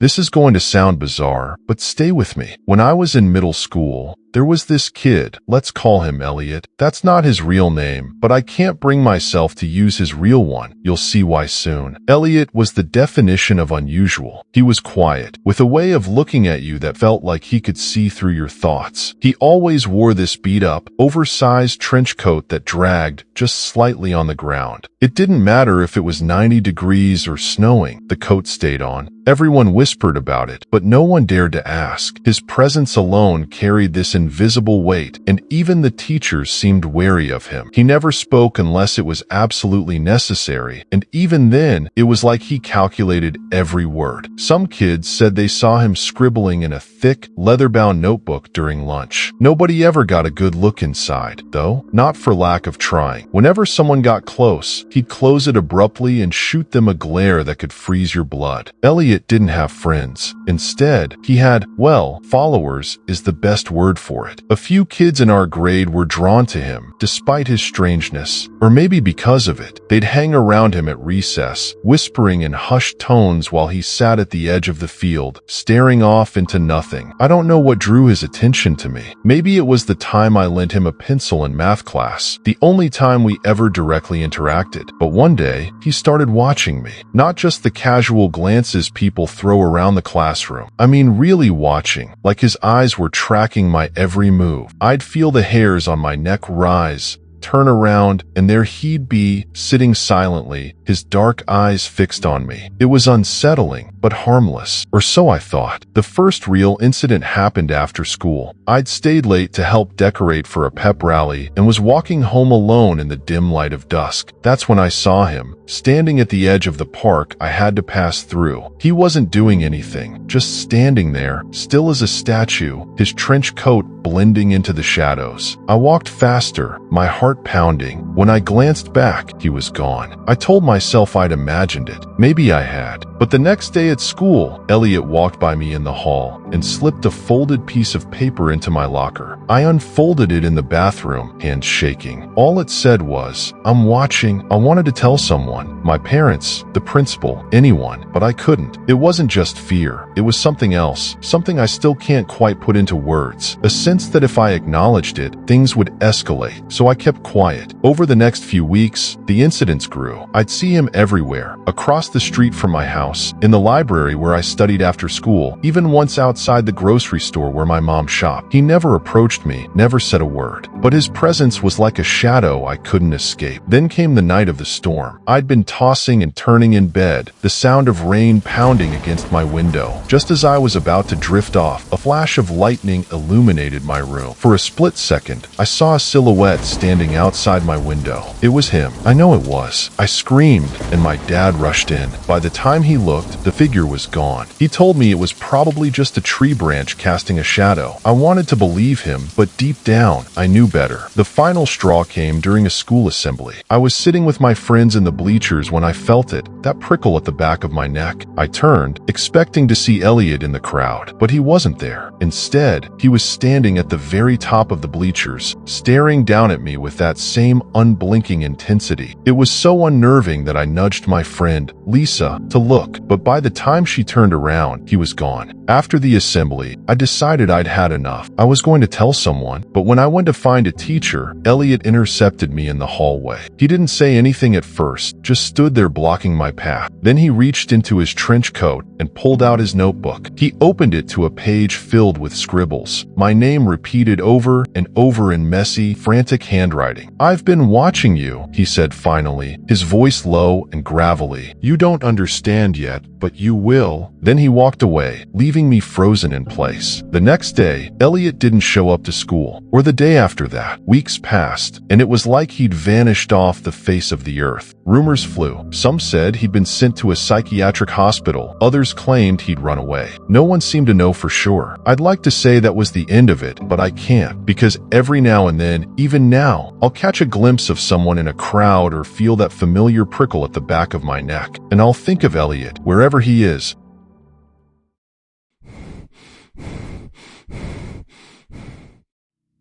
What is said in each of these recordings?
This is going to sound bizarre, but stay with me. When I was in middle school, there was this kid, let's call him Elliot. That's not his real name, but I can't bring myself to use his real one. You'll see why soon. Elliot was the definition of unusual. He was quiet, with a way of looking at you that felt like he could see through your thoughts. He always wore this beat-up, oversized trench coat that dragged just slightly on the ground. It didn't matter if it was 90 degrees or snowing, the coat stayed on. Everyone whispered about it, but no one dared to ask. His presence alone carried this invisible weight, and even the teachers seemed wary of him. He never spoke unless it was absolutely necessary, and even then, it was like he calculated every word. Some kids said they saw him scribbling in a thick, leather-bound notebook during lunch. Nobody ever got a good look inside, though, not for lack of trying. Whenever someone got close, he'd close it abruptly and shoot them a glare that could freeze your blood. Elliot didn't have friends. Instead, he had, well, followers is the best word for it. A few kids in our grade were drawn to him, despite his strangeness, or maybe because of it. They'd hang around him at recess, whispering in hushed tones while he sat at the edge of the field, staring off into nothing. I don't know what drew his attention to me. Maybe it was the time I lent him a pencil in math class, the only time we ever directly interacted. But one day, he started watching me. Not just the casual glances people throw around the classroom. I mean really watching, like his eyes were tracking my every move. I'd feel the hairs on my neck rise, turn around, and there he'd be, sitting silently, his dark eyes fixed on me. It was unsettling, but harmless, or so I thought. The first real incident happened after school. I'd stayed late to help decorate for a pep rally and was walking home alone in the dim light of dusk. That's when I saw him, standing at the edge of the park I had to pass through. He wasn't doing anything, just standing there, still as a statue, his trench coat blending into the shadows. I walked faster, my heart pounding. When I glanced back, he was gone. I told myself I'd imagined it. Maybe I had. But the next day at school, Elliot walked by me in the hall and slipped a folded piece of paper into my locker. I unfolded it in the bathroom, hands shaking. All it said was, "I'm watching. I wanted to tell someone. My parents, the principal, anyone, but I couldn't." It wasn't just fear. It was something else, something I still can't quite put into words. A sense that if I acknowledged it, things would escalate, so I kept quiet. Over the next few weeks, the incidents grew. I'd see him everywhere, across the street from my house, in the library where I studied after school, even once outside the grocery store where my mom shopped. He never approached me, never said a word, but his presence was like a shadow I couldn't escape. Then came the night of the storm. I'd been tossing and turning in bed, the sound of rain pounding against my window. Just as I was about to drift off, a flash of lightning illuminated my room. For a split second, I saw a silhouette standing outside my window. It was him. I know it was. I screamed, and my dad rushed in. By the time he looked, the figure was gone. He told me it was probably just a tree branch casting a shadow. I wanted to believe him, but deep down, I knew better. The final straw came during a school assembly. I was sitting with my friends in the bleachers when I felt it, that prickle at the back of my neck. I turned, expecting to see Elliot in the crowd, but he wasn't there. Instead, he was standing at the very top of the bleachers, staring down at me with that same unblinking intensity. It was so unnerving that I nudged my friend, Lisa, to look, but by the time she turned around, he was gone. After the assembly, I decided I'd had enough. I was going to tell someone, but when I went to find a teacher, Elliot intercepted me in the hallway. He didn't say anything at first, just stood there blocking my path. Then he reached into his trench coat and pulled out his notebook. He opened it to a page filled with scribbles. My name repeated over and over in messy, frantic handwriting. "I've been watching you," he said finally, his voice low and gravelly. "You don't understand yet, but you will." Then he walked away, leaving me frozen in place. The next day, Elliot didn't show up to school, or the day after that. Weeks passed, and it was like he'd vanished off the face of the earth. Rumors flew. Some said he'd been sent to a psychiatric hospital. Others claimed he'd run away. No one seemed to know for sure. I'd like to say that was the end of it, but I can't, because every now and then, even now, I'll catch a glimpse of someone in a crowd or feel that familiar prickle at the back of my neck, and I'll think of Elliot, wherever he is.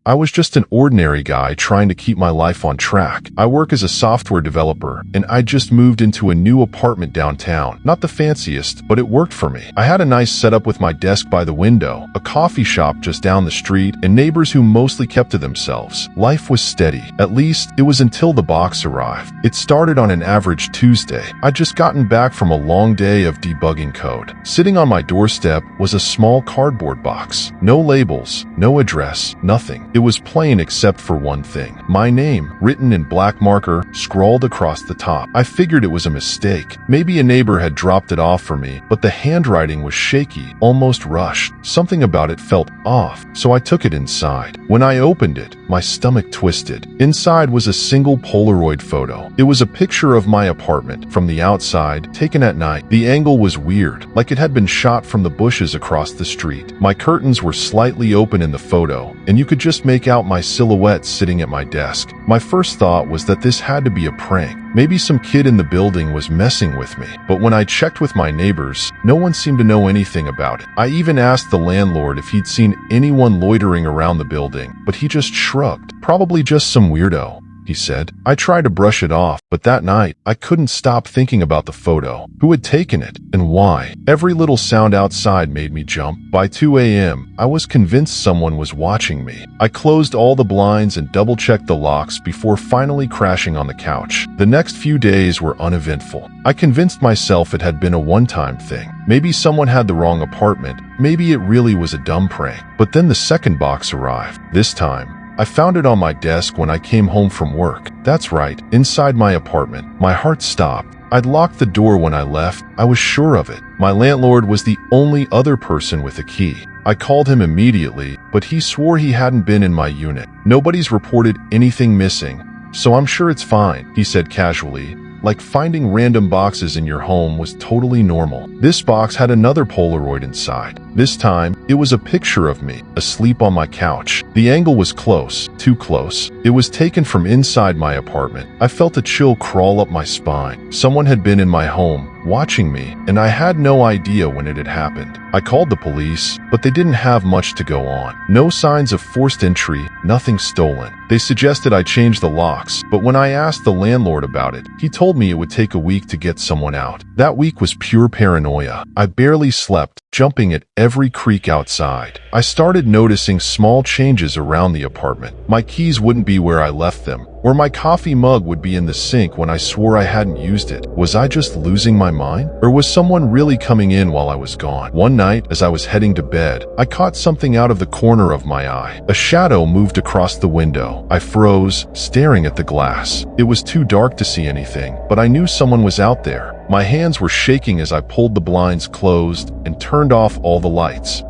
I was just an ordinary guy trying to keep my life on track. I work as a software developer, and I just moved into a new apartment downtown. Not the fanciest, but it worked for me. I had a nice setup with my desk by the window, a coffee shop just down the street, and neighbors who mostly kept to themselves. Life was steady. At least, it was until the box arrived. It started on an average Tuesday. I'd just gotten back from a long day of debugging code. Sitting on my doorstep was a small cardboard box. No labels, no address, nothing. It was plain except for one thing. My name, written in black marker, scrawled across the top. I figured it was a mistake. Maybe a neighbor had dropped it off for me, but the handwriting was shaky, almost rushed. Something about it felt off, so I took it inside. When I opened it, my stomach twisted. Inside was a single Polaroid photo. It was a picture of my apartment from the outside, taken at night. The angle was weird, like it had been shot from the bushes across the street. My curtains were slightly open in the photo, and you could just make out my silhouette sitting at my desk. My first thought was that this had to be a prank. Maybe some kid in the building was messing with me. But when I checked with my neighbors, no one seemed to know anything about it. I even asked the landlord if he'd seen anyone loitering around the building, but he just shrugged. Probably just some weirdo, he said. I tried to brush it off, but that night, I couldn't stop thinking about the photo. Who had taken it, and why? Every little sound outside made me jump. By 2 a.m., I was convinced someone was watching me. I closed all the blinds and double-checked the locks before finally crashing on the couch. The next few days were uneventful. I convinced myself it had been a one-time thing. Maybe someone had the wrong apartment. Maybe it really was a dumb prank. But then the second box arrived. This time, I found it on my desk when I came home from work. That's right, inside my apartment. My heart stopped. I'd locked the door when I left. I was sure of it. My landlord was the only other person with a key. I called him immediately, but he swore he hadn't been in my unit. Nobody's reported anything missing, so I'm sure it's fine, he said casually. Like finding random boxes in your home was totally normal. This box had another Polaroid inside. This time, it was a picture of me, asleep on my couch. The angle was close, too close. It was taken from inside my apartment. I felt a chill crawl up my spine. Someone had been in my home, watching me, and I had no idea when it had happened. I called the police, but they didn't have much to go on. No signs of forced entry, nothing stolen. They suggested I change the locks, but when I asked the landlord about it, he told me it would take a week to get someone out. That week was pure paranoia. I barely slept, jumping at every creak outside. I started noticing small changes around the apartment. My keys wouldn't be where I left them, or my coffee mug would be in the sink when I swore I hadn't used it. Was I just losing my mind? Or was someone really coming in while I was gone? One night, as I was heading to bed, I caught something out of the corner of my eye. A shadow moved across the window. I froze, staring at the glass. It was too dark to see anything, but I knew someone was out there. My hands were shaking as I pulled the blinds closed and turned off all the lights.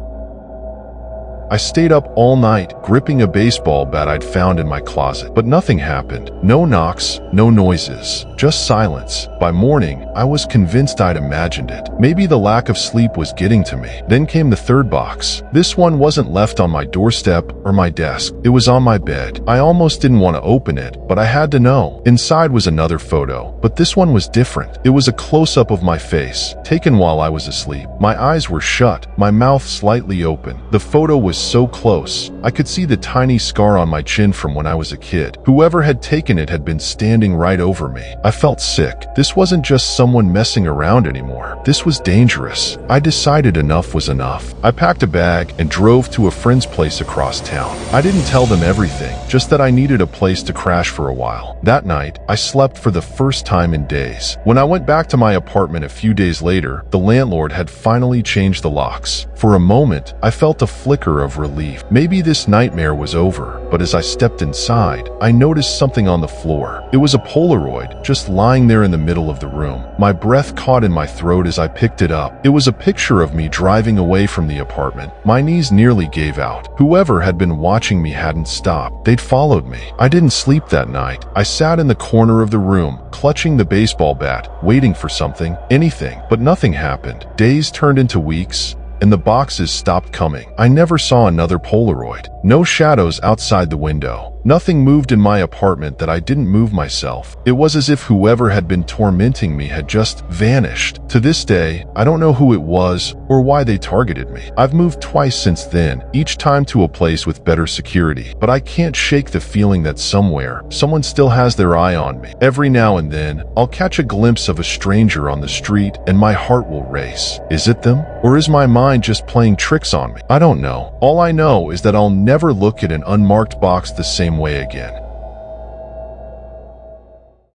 I stayed up all night, gripping a baseball bat I'd found in my closet. But nothing happened. No knocks, no noises, just silence. By morning, I was convinced I'd imagined it. Maybe the lack of sleep was getting to me. Then came the third box. This one wasn't left on my doorstep or my desk. It was on my bed. I almost didn't want to open it, but I had to know. Inside was another photo, but this one was different. It was a close-up of my face, taken while I was asleep. My eyes were shut, my mouth slightly open. The photo was so close. I could see the tiny scar on my chin from when I was a kid. Whoever had taken it had been standing right over me. I felt sick. This wasn't just someone messing around anymore. This was dangerous. I decided enough was enough. I packed a bag and drove to a friend's place across town. I didn't tell them everything, just that I needed a place to crash for a while. That night, I slept for the first time in days. When I went back to my apartment a few days later, the landlord had finally changed the locks. For a moment, I felt a flicker of relief. Maybe this nightmare was over, but as I stepped inside, I noticed something on the floor. It was a Polaroid, just lying there in the middle of the room. My breath caught in my throat as I picked it up. It was a picture of me driving away from the apartment. My knees nearly gave out. Whoever had been watching me hadn't stopped. They'd followed me. I didn't sleep that night. I sat in the corner of the room, clutching the baseball bat, waiting for something, anything, but nothing happened. Days turned into weeks, and the boxes stopped coming. I never saw another Polaroid. No shadows outside the window. Nothing moved in my apartment that I didn't move myself. It was as if whoever had been tormenting me had just vanished. To this day, I don't know who it was or why they targeted me. I've moved twice since then, each time to a place with better security, but I can't shake the feeling that somewhere, someone still has their eye on me. Every now and then, I'll catch a glimpse of a stranger on the street and my heart will race. Is it them? Or is my mind just playing tricks on me? I don't know. All I know is that I'll never look at an unmarked box the same way again.